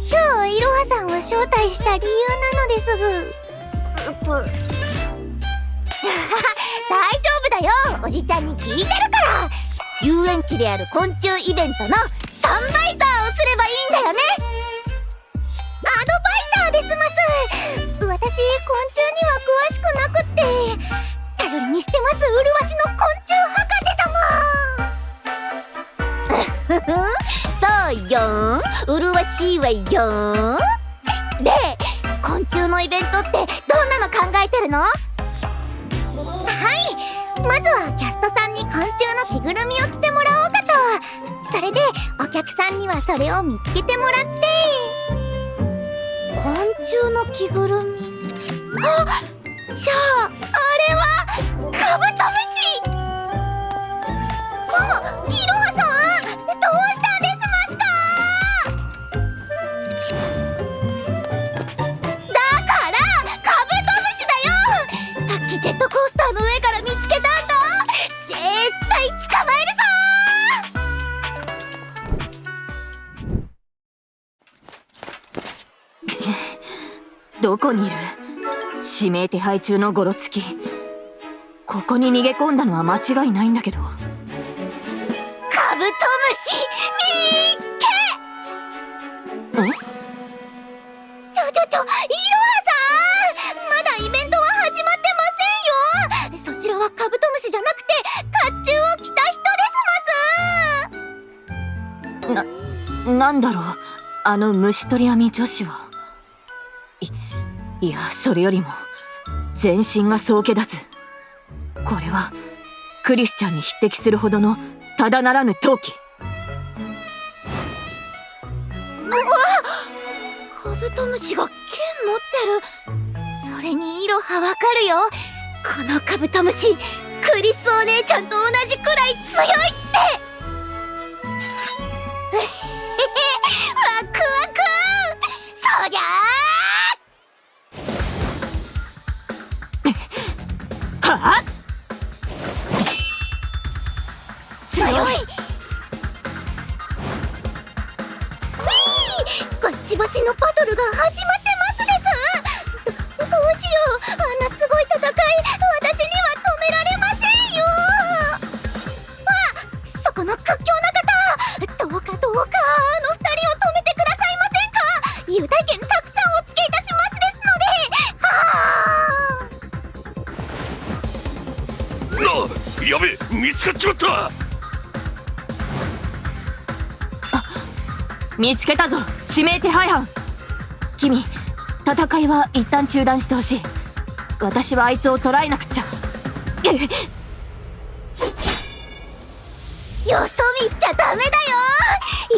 今日いろはさんを招待した理由なのですぐ。大丈夫だよ、おじちゃんに聞いてるから。遊園地である昆虫イベントのサンバイザーをすればいいんだよね。アドバイザーですます。私昆虫には詳しくなくって頼りにしてます。うるわしの昆虫博士様。そうよん、うるわしいわよん。で、昆虫のイベントってどんなの考えてるの？はい、まずはキャストさんに昆虫の着ぐるみを着てもらおうかと。それでお客さんにはそれを見つけてもらって。昆虫の着ぐるみ。あ、じゃああれはカブトムシ。いろはさん、どうしたんですますか？だかどこにいる？指名手配中のゴロツキ。ここに逃げ込んだのは間違いないんだけど。カブトムシ見っけ！ん？ちょ、イロハさん！まだイベントは始まってませんよ！そちらはカブトムシじゃなくて、甲冑を着た人ですます！なんだろう、あの虫取り網女子は。いや、それよりも全身が総気立つ。これはクリスチャンに匹敵するほどのただならぬ闘気。カブトムシが剣持ってる。それにイロハわかるよ。このカブトムシ、クリスお姉ちゃんと同じくらい強いって。ワクワク。そりゃはあ？強い。バッチバチのバトルが始まってますです。どうしよう、あんなすごい戦い、私には止められませんよ。あ、そこの屈強な方、どうかあの二人を止めてくださいませんか。優待券たくさんお付けいたしますですので。やべえ、見つかっちまった。見つけたぞ、指名手配犯。君、戦いは一旦中断してほしい。私はあいつを捕らえなくっちゃ。よそ見しちゃダメだよ。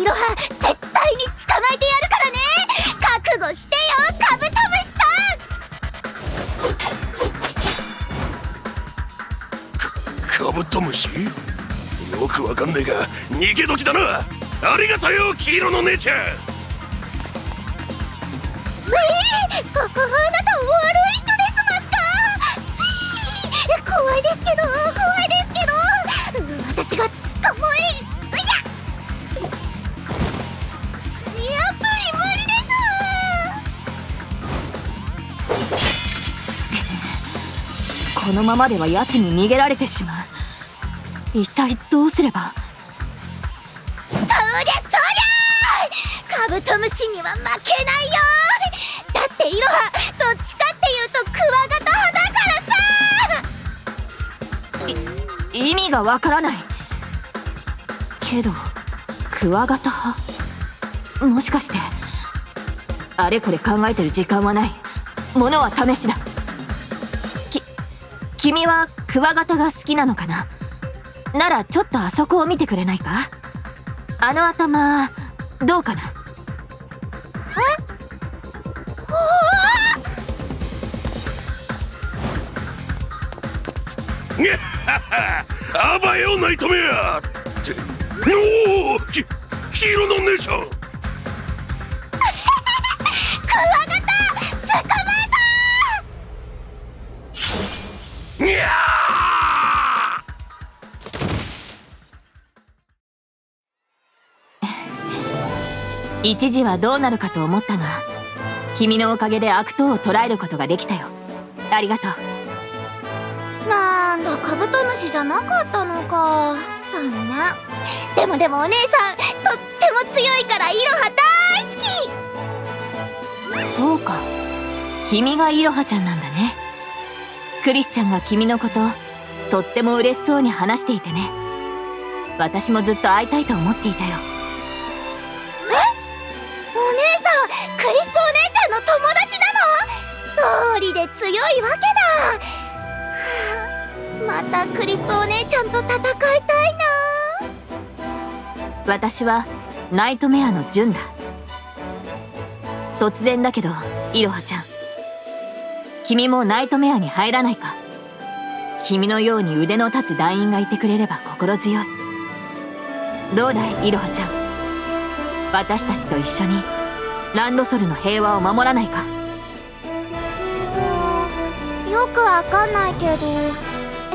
イロハ、絶対に捕まえてやるからね。覚悟してよ、カブトムシさん。カブトムシ？よくわかんねえが逃げ時だな。ありがとよ、黄色の姉ちゃん。あなた悪い人ですますか？怖いですけど、私が捕まえ、やっぱり無理です。このままでは奴に逃げられてしまう。一体どうすれば。そりゃカブトムシには負けないよ。だってイロハ、どっちかっていうとクワガタ派だからさ。意味がわからないけど、クワガタ派？もしかして。あれこれ考えてる時間はない。ものは試しだ。君はクワガタが好きなのかな？ならちょっとあそこを見てくれないか？あの頭どうかな？にゃっはっは、あばよナイトメアって。おお、黄色の姉ちゃん。クワガタ捕まえた。にゃー。一時はどうなるかと思ったが、君のおかげで悪党を捕らえることができたよ。ありがとう。なんだ、カブトムシじゃなかったのか。残念。でもお姉さん、とっても強いからイロハ大好き。そうか、君がイロハちゃんなんだね。クリスチャンが君のこととっても嬉しそうに話していてね。私もずっと会いたいと思っていたよ。お姉さん、クリスお姉ちゃんの友達なの？通りで強いわけだ。またクリスお姉ちゃんと戦いたいな。私はナイトメアのジュンだ。突然だけどイロハちゃん、君もナイトメアに入らないか？君のように腕の立つ団員がいてくれれば心強い。どうだいイロハちゃん、私たちと一緒にランドソルの平和を守らないか？よくわかんないけど、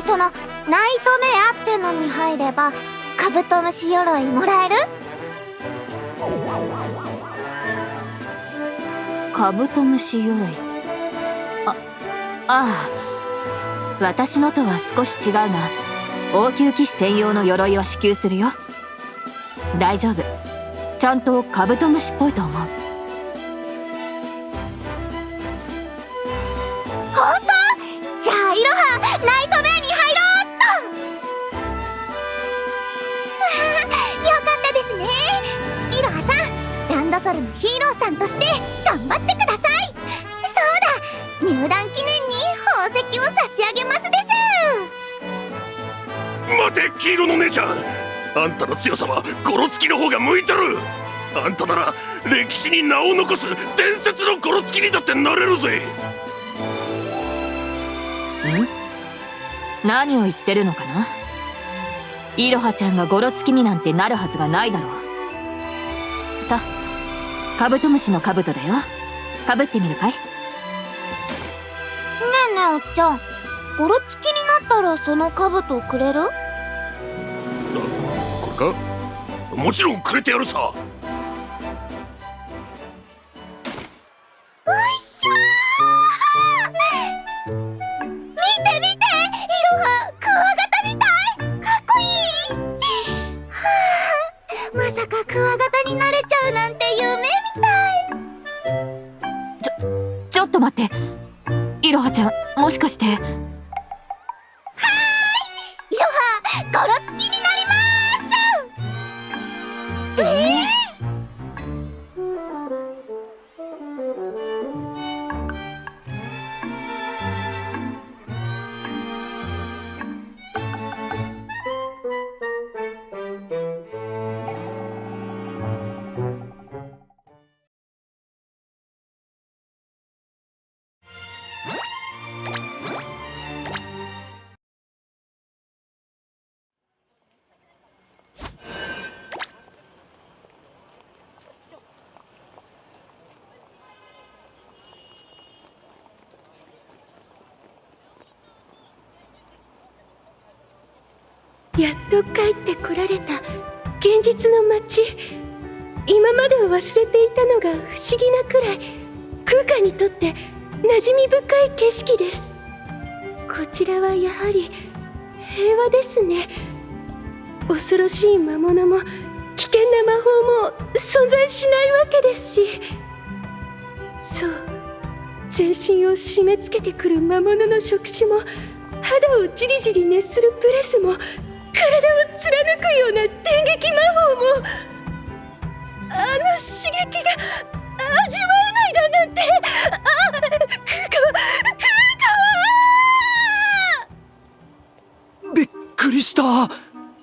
そのナイトメアってのに入ればカブトムシ鎧もらえる？カブトムシ鎧っああ、私のとは少し違うが、王宮騎士専用の鎧は支給するよ。大丈夫。ちゃんとカブトムシっぽいと思う。本当？じゃあイロハ、ナイトベアに入ろうっとよかったですね。イロハさん、ランドソルのヒーローさんとして頑張ってください。そうだ、入団記念に宝石を差し上げますです。待て、黄色の姉ちゃん、あんたの強さはゴロツキの方が向いてる。あんたなら歴史に名を残す伝説のゴロツキにだってなれるぜ。何を言ってるのかな。イロハちゃんがゴロツキになんてなるはずがないだろう。さあ、カブトムシのカブトだよ。かぶってみるかい？ねえねえおっちゃん、ゴロつきになったらその兜をくれる？これか？もちろんくれてやるさ。見て見て、イロハ、クワガタみたい。かっこいい。はあ、まさかクワガタになれちゃうなんて夢みたい。ちょっと待って。イロハちゃん、もしかして。イロハ、ゴロつきになります。やっと帰ってこられた現実の街。今までは忘れていたのが不思議なくらい空海にとって馴染み深い景色です。こちらはやはり平和ですね。恐ろしい魔物も危険な魔法も存在しないわけですし、そう、全身を締め付けてくる魔物の触手も肌をじりじり熱するプレスも体を貫くような電撃魔法も、あの刺激が味わえないだなんて。びっくりした。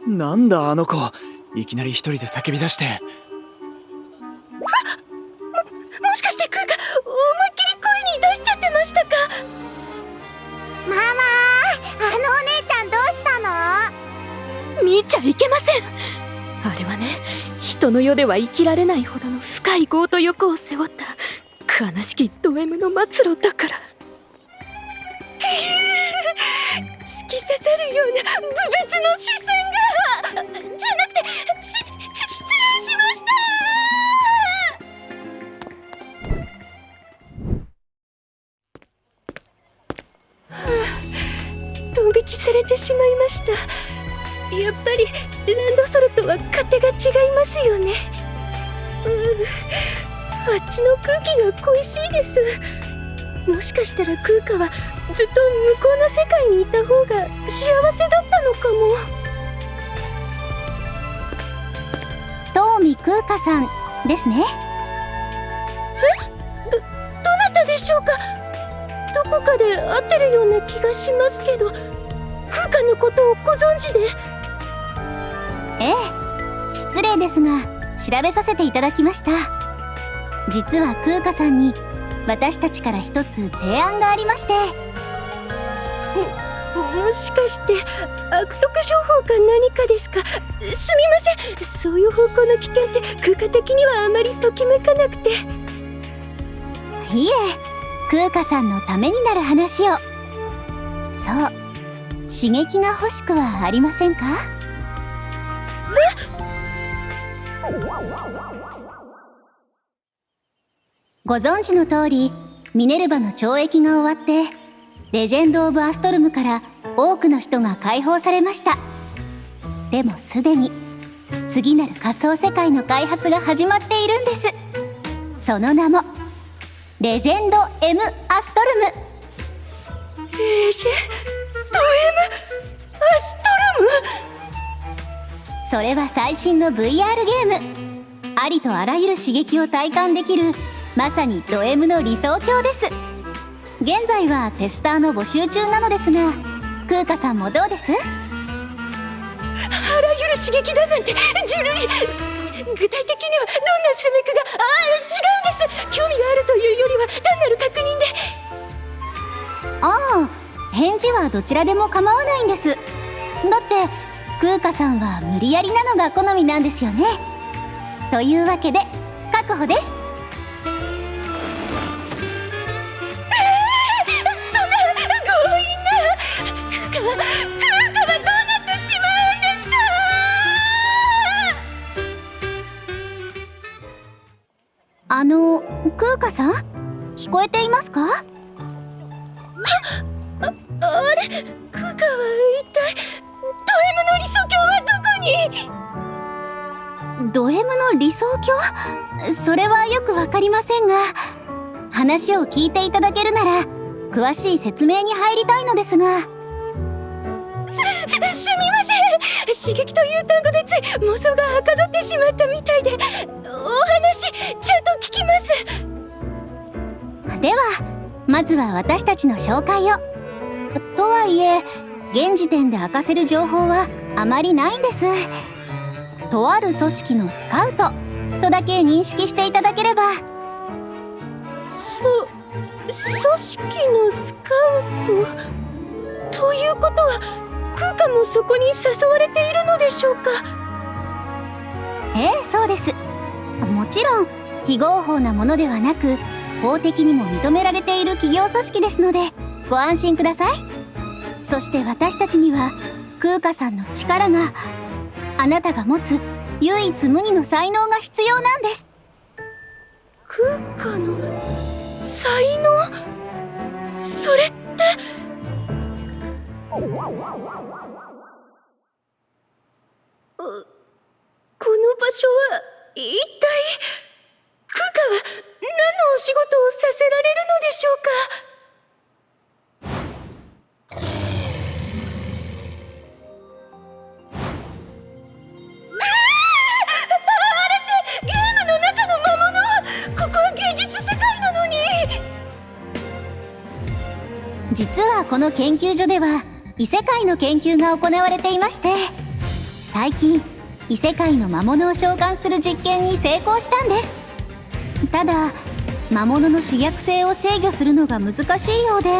なんだあの子、いきなり一人で叫び出して。もしかして空海、思いっきり声に出しちゃってましたか？ママ、あのお姉ちゃんどうしたの？見ちゃいけません。あれはね、人の世では生きられないほどの深い業と欲を背負った悲しきド M の末路だから。突き刺さるような無別の視線が、じゃなくて、失礼しました。ドン引きされてしまいました。やっぱりランドソルとは勝手が違いますよね。あっちの空気が恋しいです。もしかしたら空海はずっと向こうの世界にいた方が幸せだったのかも。東海空海さんですね。どなたでしょうか？どこかで会ってるような気がしますけど、空海のことをご存知で？ええ、失礼ですが調べさせていただきました。実は空海さんに私たちから一つ提案がありまして。もしかして悪徳商法か何かですか？すみません、そういう方向の危険って空海的にはあまりときめかなくて。いえ、空海さんのためになる話を。そう、刺激が欲しくはありませんか？ご存知の通り、ミネルヴァの懲役が終わってレジェンド・オブ・アストルムから多くの人が解放されました。でもすでに次なる仮想世界の開発が始まっているんです。その名もレジェンド M アストルム。レジェンド M アストルム。それは最新の VR ゲーム。ありとあらゆる刺激を体感できるまさにド M の理想郷です。現在はテスターの募集中なのですが、空花さんもどうです？あらゆる刺激だなんてジュルリ、具体的にはどんなスメクが違うんです。興味があるというよりは単なる確認で。ああ、返事はどちらでも構わないんです。だって空花さんは無理やりなのが好みなんですよね。というわけで確保です。そんな強引な。空花はどうなってしまうんですか？空花さん、聞こえていますか？あれ、空花は一体ド M の理想郷はどこに？ド M の理想郷？それはよくわかりませんが、話を聞いていただけるなら詳しい説明に入りたいのですが。すみません。刺激という単語でつい妄想がはかどってしまったみたいで、お話ちゃんと聞きます。ではまずは私たちの紹介を。とはいえ現時点で明かせる情報はあまりないんです。とある組織のスカウトとだけ認識していただければ。組織のスカウトということは、空花もそこに誘われているのでしょうか？ええ、そうです。もちろん非合法なものではなく、法的にも認められている企業組織ですのでご安心ください。そして私たちには空花さんの力が、あなたが持つ唯一無二の才能が必要なんです。空花の才能？それって。この場所は一体、空花は何のお仕事をさせられるのでしょうか？あれってゲームの中の魔物。ここは現実世界なのに。実はこの研究所では異世界の研究が行われていまして、最近異世界の魔物を召喚する実験に成功したんです。ただ魔物の刺激性を制御するのが難しいようで、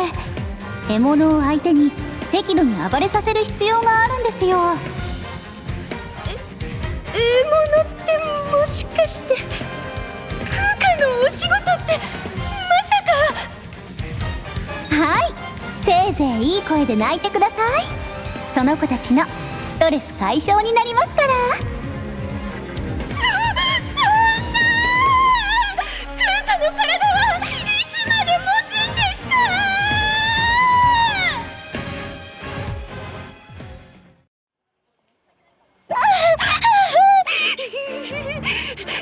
獲物を相手に適度に暴れさせる必要があるんですよ。獲物ってもしかして空花のお仕事って、まさか。はい、せいぜいいい声で泣いてください。その子たちのストレス解消になりますから。空花の体はいつまで持つんですか？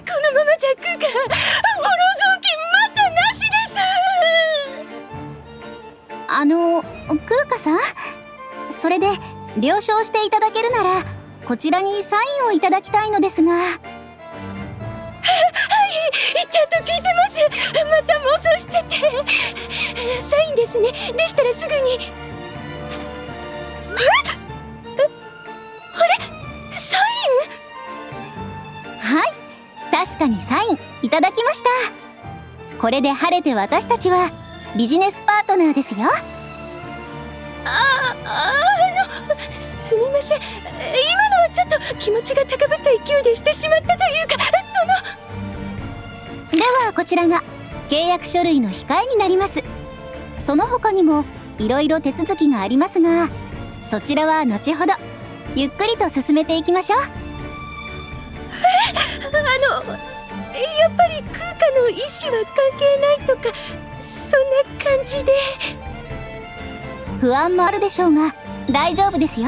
このままじゃ空花、ボロ雑巾待ったなしです。空花さん、それで了承していただけるならこちらにサインをいただきたいのですが。はい、ちゃんと聞いてます。また妄想しちゃって。サインですね。でしたらすぐに。あれ、サイン？はい、確かにサインいただきました。これで晴れて私たちはビジネスパートナーですよ。すみません。今のはちょっと気持ちが高ぶった勢いでしてしまったというか、ではこちらが契約書類の控えになります。その他にもいろいろ手続きがありますが、そちらは後ほどゆっくりと進めていきましょう。やっぱり空花の意思は関係ないとか、そんな感じで。不安もあるでしょうが大丈夫ですよ。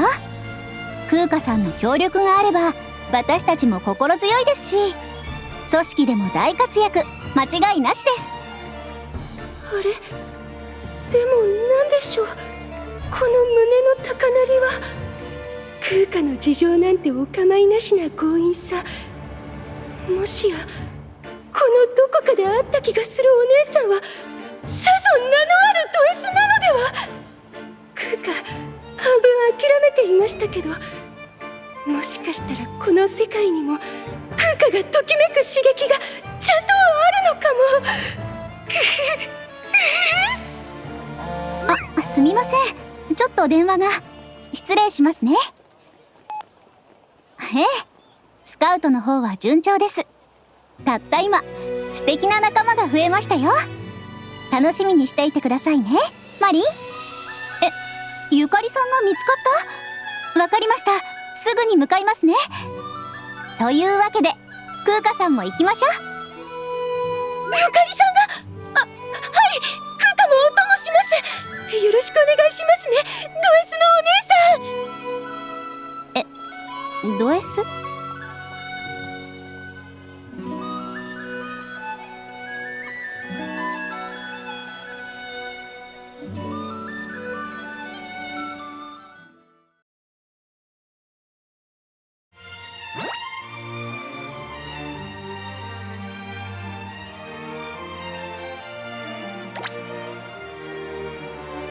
空花さんの協力があれば私たちも心強いですし、組織でも大活躍間違いなしです。あれ、でも何でしょう、この胸の高鳴りは。空花の事情なんてお構いなしな強引さ、もしやこのどこかで会った気がするお姉さんはさぞ名のあるド S なのでは。空花半分諦めていましたけど、もしかしたらこの世界にも空花がときめく刺激がちゃんとあるのかも。あ、すみません、ちょっと電話が。失礼しますね。ええ、スカウトの方は順調です。たった今素敵な仲間が増えましたよ。楽しみにしていてくださいね、マリン。ゆかりさんが見つかった？わかりました、すぐに向かいますね。というわけで空花さんも行きましょう。ゆかりさんが、はい、空花もお供します。よろしくお願いしますね、ド S のお姉さん。ド S？